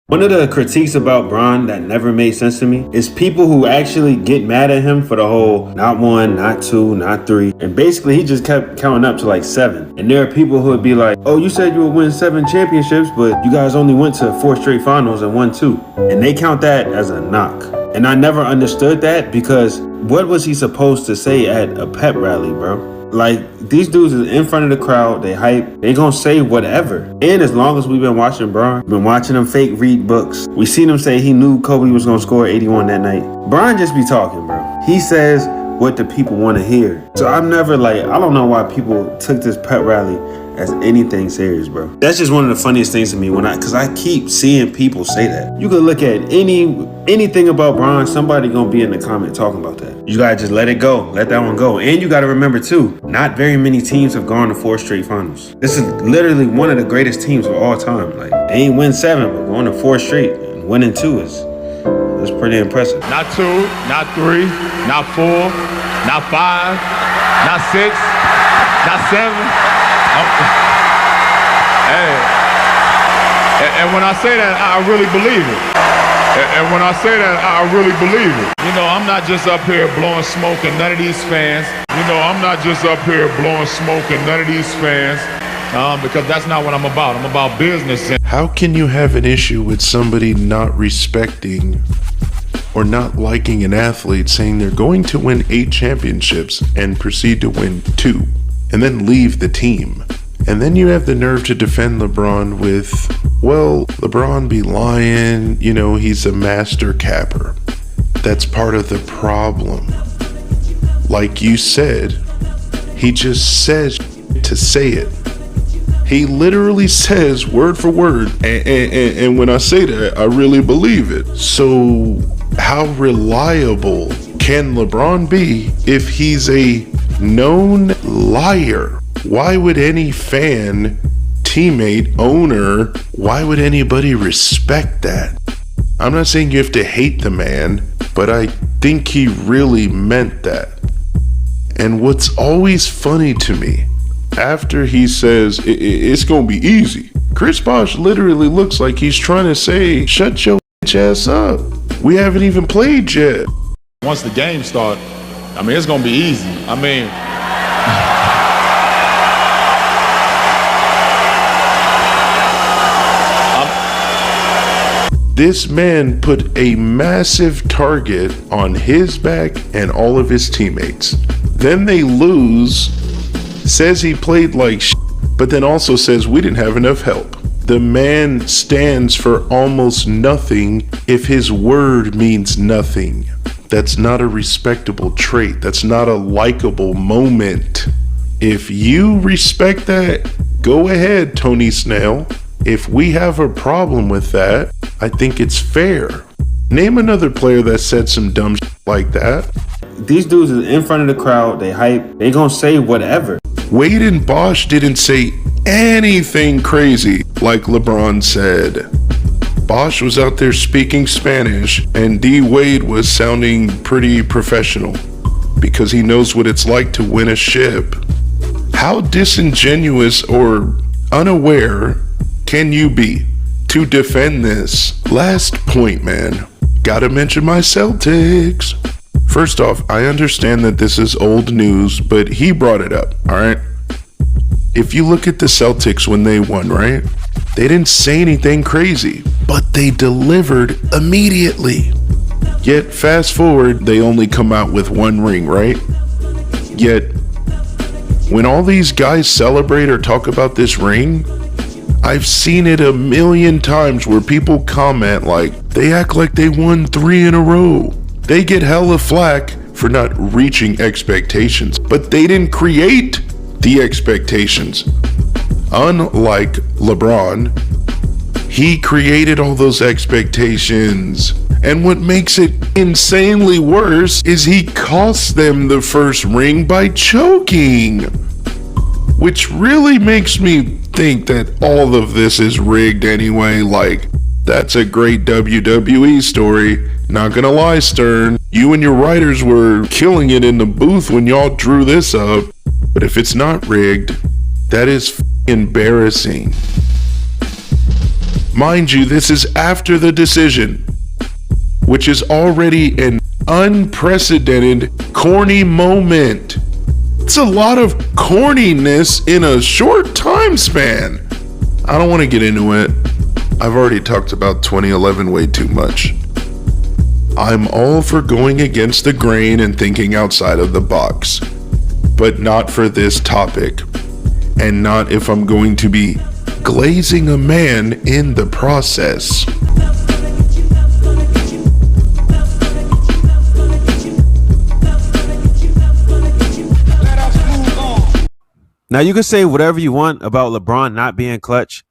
One of the critiques about Bron that never made sense to me is people who actually get mad at him for the whole not one, not two, not three. And basically he just kept counting up to like 7. And there are people who would be like, oh, you said you would win 7 championships, but you guys only went to 4 straight finals and won 2. And they count that as a knock. And I never understood that because what was he supposed to say at a pep rally, bro? Like, these dudes is in front of the crowd, they hype, they gonna say whatever. And as long as we've been watching Bron, been watching him fake read books, we seen him say he knew Kobe was gonna score 81 that night. Bron just be talking, bro. He says what the people wanna hear. So I'm never like, I don't know why people took this pep rally as anything serious, bro. That's just one of the funniest things to me cause I keep seeing people say that. You could look at anything about Bron, somebody gonna be in the comment talking about that. You gotta just let it go, let that one go. And you gotta remember too, not very many teams have gone to 4 straight finals. This is literally one of the greatest teams of all time. Like, they ain't win 7, but going to 4 straight and winning 2 is pretty impressive. Not 2, not 3, not 4, not 5, not 6, not 7. Hey, and when I say that, I really believe it. And when I say that, I really believe it. You know, I'm not just up here blowing smoke and none of these fans. Because that's not what I'm about. I'm about business. How can you have an issue with somebody not respecting or not liking an athlete saying they're going to win 8 championships and proceed to win 2 and then leave the team? And then you have the nerve to defend LeBron with, well, LeBron be lying, you know, he's a master capper. That's part of the problem. Like you said, he just says to say it. He literally says word for word. And when I say that, I really believe it. So how reliable can LeBron be if he's a known liar? Why would any fan, teammate, owner, why would anybody respect that? I'm not saying you have to hate the man, but I think he really meant that. And what's always funny to me, after he says it's gonna be easy, Chris Bosh literally looks like he's trying to say, shut your ass up. We haven't even played yet. Once the game starts, I mean, it's gonna be easy. I mean, this man put a massive target on his back and all of his teammates. Then they lose, says he played like shit, but then also says we didn't have enough help. The man stands for almost nothing if his word means nothing. That's not a respectable trait. That's not a likable moment. If you respect that, go ahead, Tony Snell. If we have a problem with that, I think it's fair. Name another player that said some dumb shit like that. These dudes is in front of the crowd, they hype, they gonna say whatever. Wade and Bosh didn't say anything crazy like LeBron said. Bosh was out there speaking Spanish and D Wade was sounding pretty professional because he knows what it's like to win a ship. How disingenuous or unaware can you be to defend this? Last point, man. Gotta mention my Celtics. First off, I understand that this is old news, but he brought it up, alright? If you look at the Celtics when they won, right? They didn't say anything crazy, but they delivered immediately. Yet, fast forward, they only come out with 1 ring, right? Yet, when all these guys celebrate or talk about this ring, I've seen it a million times where people comment like, they act like they won 3 in a row. They get hella flack for not reaching expectations, but they didn't create the expectations. Unlike LeBron, he created all those expectations. And what makes it insanely worse is he cost them the first ring by choking. Which really makes me think that all of this is rigged anyway. Like, that's a great WWE story. Not gonna lie, Stern. You and your writers were killing it in the booth when y'all drew this up. But if it's not rigged, that is embarrassing. Mind you, this is after the decision, which is already an unprecedented corny moment. It's a lot of corniness in a short time span. I don't want to get into it. I've already talked about 2011 way too much. I'm all for going against the grain and thinking outside of the box, but not for this topic, and not if I'm going to be glazing a man in the process. Now you can say whatever you want about LeBron not being clutch,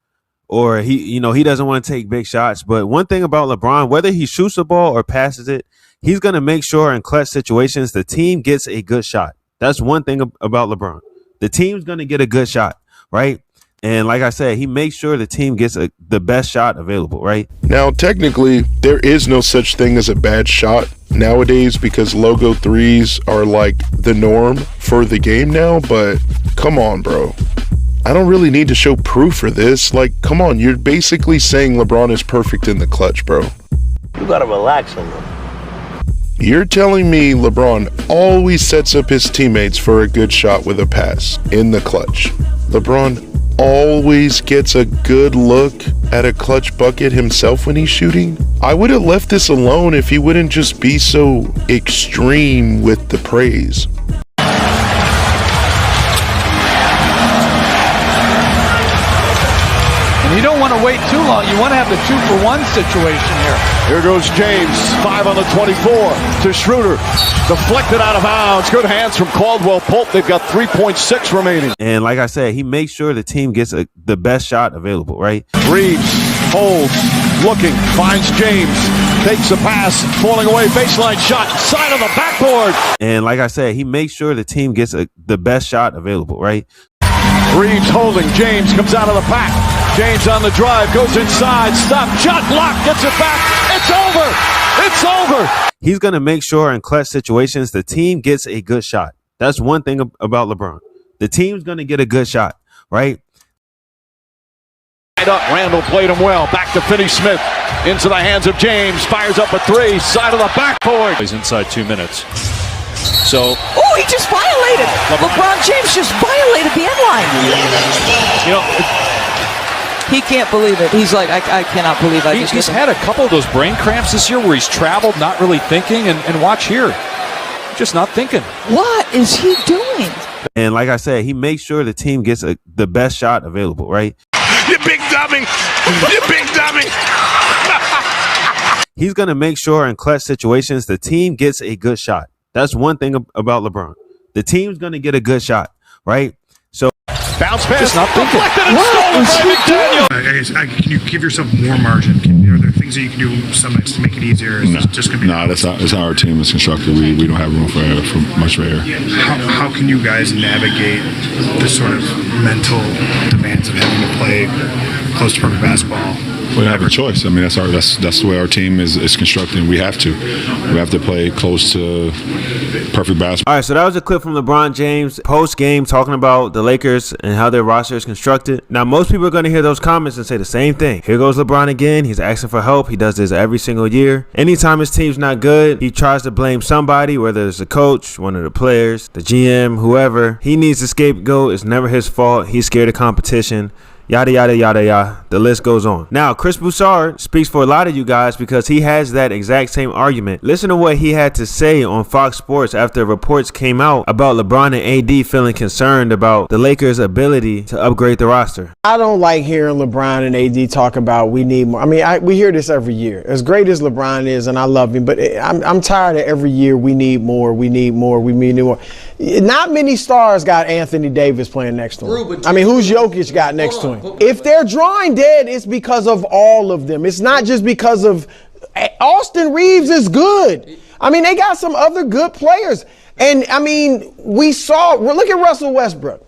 or he doesn't want to take big shots. But one thing about LeBron, whether he shoots the ball or passes it, he's going to make sure in clutch situations the team gets a good shot. That's one thing about LeBron. The team's going to get a good shot, right? And like I said, he makes sure the team gets the best shot available, right? Now, technically, there is no such thing as a bad shot nowadays because logo threes are like the norm for the game now, but come on, bro. I don't really need to show proof for this. Like, come on, you're basically saying LeBron is perfect in the clutch, bro. You gotta relax a little. You're telling me LeBron always sets up his teammates for a good shot with a pass in the clutch. LeBron always gets a good look at a clutch bucket himself when he's shooting. I would have left this alone if he wouldn't just be so extreme with the praise. And you don't want to wait too long. You want to have the 2-for-1 situation here. Here goes James, 5 on the 24 to Schroeder. Deflected out of bounds. Good hands from Caldwell Pope. They've got 3.6 remaining. And like I said, he makes sure the team gets the best shot available, right? Reeves holds, looking, finds James, takes a pass, falling away, baseline shot, side of the backboard. And like I said, he makes sure the team gets the best shot available, right? Reeves holding, James comes out of the pack. James on the drive, goes inside, stop, shot blocked, gets it back. It's over. It's over. He's going to make sure in clutch situations the team gets a good shot. That's one thing about LeBron. The team's going to get a good shot, right? Up, Randall played him well. Back to Finney-Smith. Into the hands of James. Fires up a three. Side of the backboard. He's inside 2 minutes. So. Oh, he just violated. LeBron James just violated the end line. You know. He can't believe it. He's like, I cannot believe I just. He's had a couple of those brain cramps this year where he's traveled, not really thinking, and watch here. Just not thinking. What is he doing? And like I said, he makes sure the team gets the best shot available, right? You big dummy. You big dummy. He's going to make sure in clutch situations the team gets a good shot. That's one thing about LeBron. The team's going to get a good shot, right? So bounce pass. Not thinking. Can you give yourself more margin? Are there things that you can do something to make it easier? Is it just going to be that's how our team is constructed. We don't have room for much of error. How can you guys navigate the sort of mental demands of having to play close to perfect basketball? We don't have a choice. I mean, that's the way our team is constructed. We have to play close to perfect basketball. All right, so that was a clip from LeBron James post-game talking about the Lakers and how their roster is constructed. Now, most people are going to hear those comments and say the same thing. Here goes LeBron again. He's asking for help. He does this every single year. Anytime his team's not good, he tries to blame somebody, whether it's the coach, one of the players, the GM, whoever. He needs a scapegoat. It's never his fault. He's scared of competition. Yada, yada, yada, yada. The list goes on. Now, Chris Broussard speaks for a lot of you guys because he has that exact same argument. Listen to what he had to say on Fox Sports after reports came out about LeBron and AD feeling concerned about the Lakers' ability to upgrade the roster. I don't like hearing LeBron and AD talk about we need more. I mean, we hear this every year. As great as LeBron is, and I love him, but I'm tired of every year we need more, we need more, we need more. Not many stars got Anthony Davis playing next to him. I mean, who's Jokic got next to him? If they're drawing dead, it's because of all of them. It's not just because of Austin Reeves is good. I mean, they got some other good players. And I mean, look at Russell Westbrook.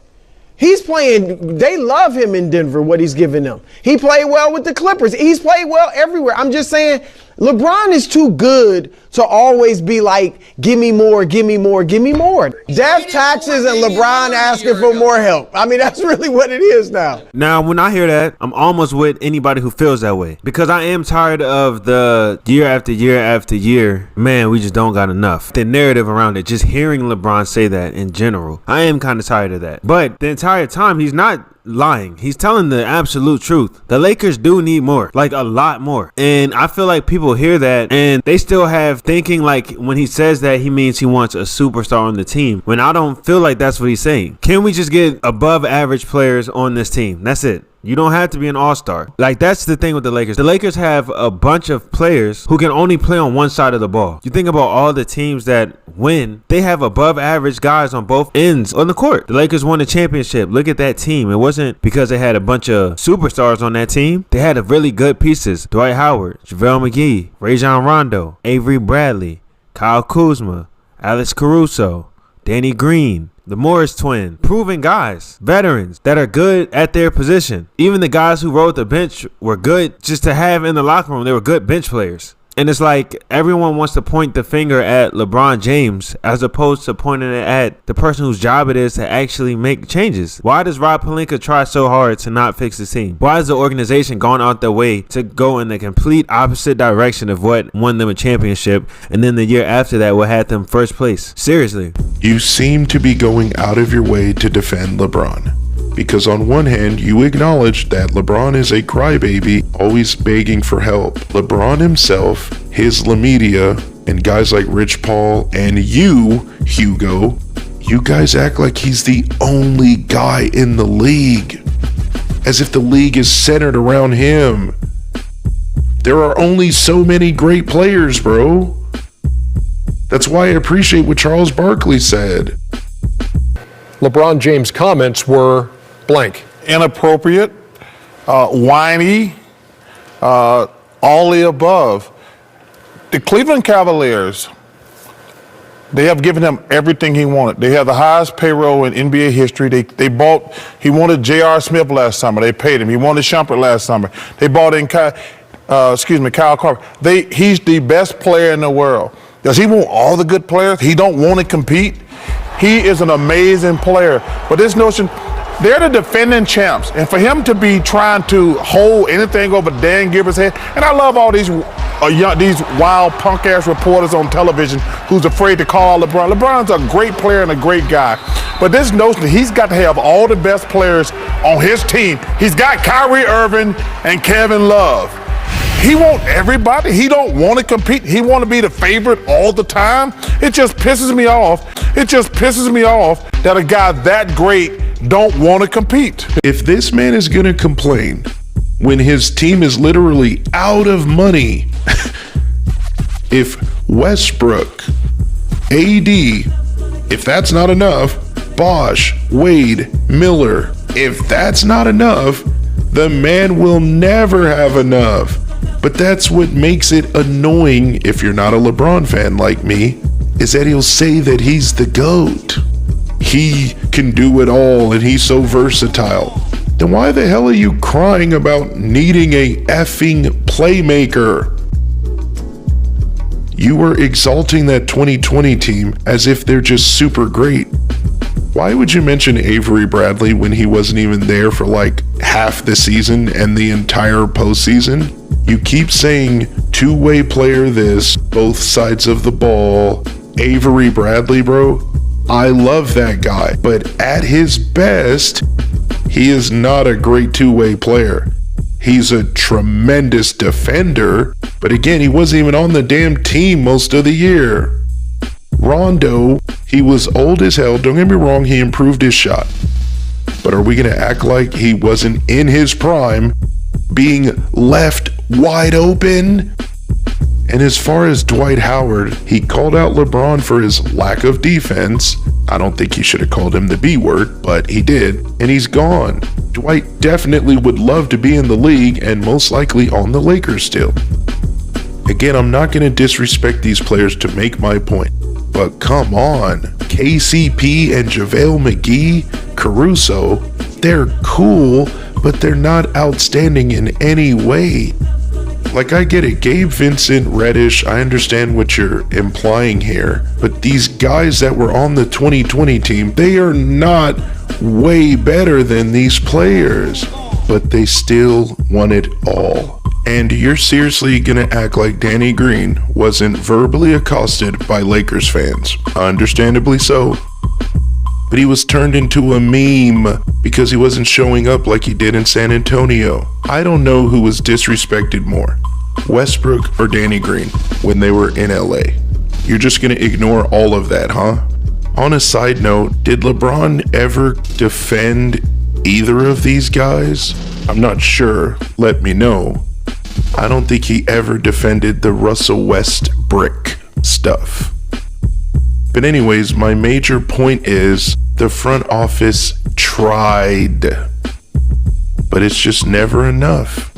He's playing, they love him in Denver, what he's giving them. He played well with the Clippers. He's played well everywhere. I'm just saying, LeBron is too good to always be like, give me more, give me more, give me more. Death taxes and LeBron asking for more help. I mean, that's really what it is now. Now, when I hear that, I'm almost with anybody who feels that way, because I am tired of the year after year after year, man, we just don't got enough. The narrative around it, just hearing LeBron say that in general, I am kind of tired of that. But the entire time, he's not lying. He's telling the absolute truth. The Lakers do need more, like a lot more. And I feel like people hear that and they still have thinking like when he says that, he means he wants a superstar on the team, when I don't feel like that's what he's saying. Can we just get above average players on this team? That's it. You don't have to be an all-star. Like, that's the thing with the Lakers. The Lakers have a bunch of players who can only play on one side of the ball. You think about all the teams that win, they have above average guys on both ends on the court. The Lakers won the championship. Look at that team. It wasn't because they had a bunch of superstars on that team. They had really good pieces. Dwight Howard, JaVale McGee, Rajon Rondo, Avery Bradley, Kyle Kuzma, Alex Caruso, Danny Green, the Morris twin, proven guys, veterans that are good at their position. Even the guys who rode the bench were good just to have in the locker room. They were good bench players. And it's like everyone wants to point the finger at LeBron James as opposed to pointing it at the person whose job it is to actually make changes. Why does Rob Pelinka try so hard to not fix the team? Why has the organization gone out their way to go in the complete opposite direction of what won them a championship, and then the year after that what had them first place? Seriously. You seem to be going out of your way to defend LeBron. Because on one hand, you acknowledge that LeBron is a crybaby, always begging for help. LeBron himself, his La Media, and guys like Rich Paul and you, Hugo, you guys act like he's the only guy in the league. As if the league is centered around him. There are only so many great players, bro. That's why I appreciate what Charles Barkley said. LeBron James' comments were blank. Inappropriate, whiny, all the above. The Cleveland Cavaliers, they have given him everything he wanted. They have the highest payroll in NBA history. He wanted J.R. Smith last summer. They paid him. He wanted Shumpert last summer. They bought in Kyle Korver. He's the best player in the world. Does he want all the good players? He don't want to compete? He is an amazing player. But this notion, they're the defending champs. And for him to be trying to hold anything over Dan Gilbert's head, and I love all these wild punk-ass reporters on television who's afraid to call LeBron. LeBron's a great player and a great guy. But this notion that he's got to have all the best players on his team. He's got Kyrie Irving and Kevin Love. He wants everybody. He don't want to compete. He want to be the favorite all the time. It just pisses me off. It just pisses me off that a guy that great don't want to compete. If this man is going to complain when his team is literally out of money, if Westbrook, AD, if that's not enough, Bosh, Wade, Miller, if that's not enough, the man will never have enough. But that's what makes it annoying if you're not a LeBron fan like me, is that he'll say that he's the GOAT. He can do it all and he's so versatile. Then why the hell are you crying about needing a effing playmaker? You were exalting that 2020 team as if they're just super great. Why would you mention Avery Bradley when he wasn't even there for like half the season and the entire postseason? You keep saying two-way player this, both sides of the ball. Avery Bradley, bro, I love that guy. But at his best, he is not a great two-way player. He's a tremendous defender. But again, he wasn't even on the damn team most of the year. Rondo, he was old as hell. Don't get me wrong, he improved his shot. But are we going to act like he wasn't in his prime, being left wide open? And as far as Dwight Howard, he called out LeBron for his lack of defense. I don't think he should have called him the B word, but he did, and he's gone. Dwight definitely would love to be in the league and most likely on the Lakers still. Again, I'm not going to disrespect these players to make my point, but come on. KCP and JaVale McGee, Caruso, they're cool, but they're not outstanding in any way. Like, I get it, Gabe Vincent, Reddish, I understand what you're implying here, but these guys that were on the 2020 team, they are not way better than these players, but they still won it all. And you're seriously gonna act like Danny Green wasn't verbally accosted by Lakers fans, understandably so, but he was turned into a meme because he wasn't showing up like he did in San Antonio. I don't know who was disrespected more, Westbrook or Danny Green, when they were in LA. You're just gonna ignore all of that, huh? On a side note, did LeBron ever defend either of these guys? I'm not sure, let me know. I don't think he ever defended the Russell Westbrook stuff. But anyways, my major point is the front office tried, but it's just never enough.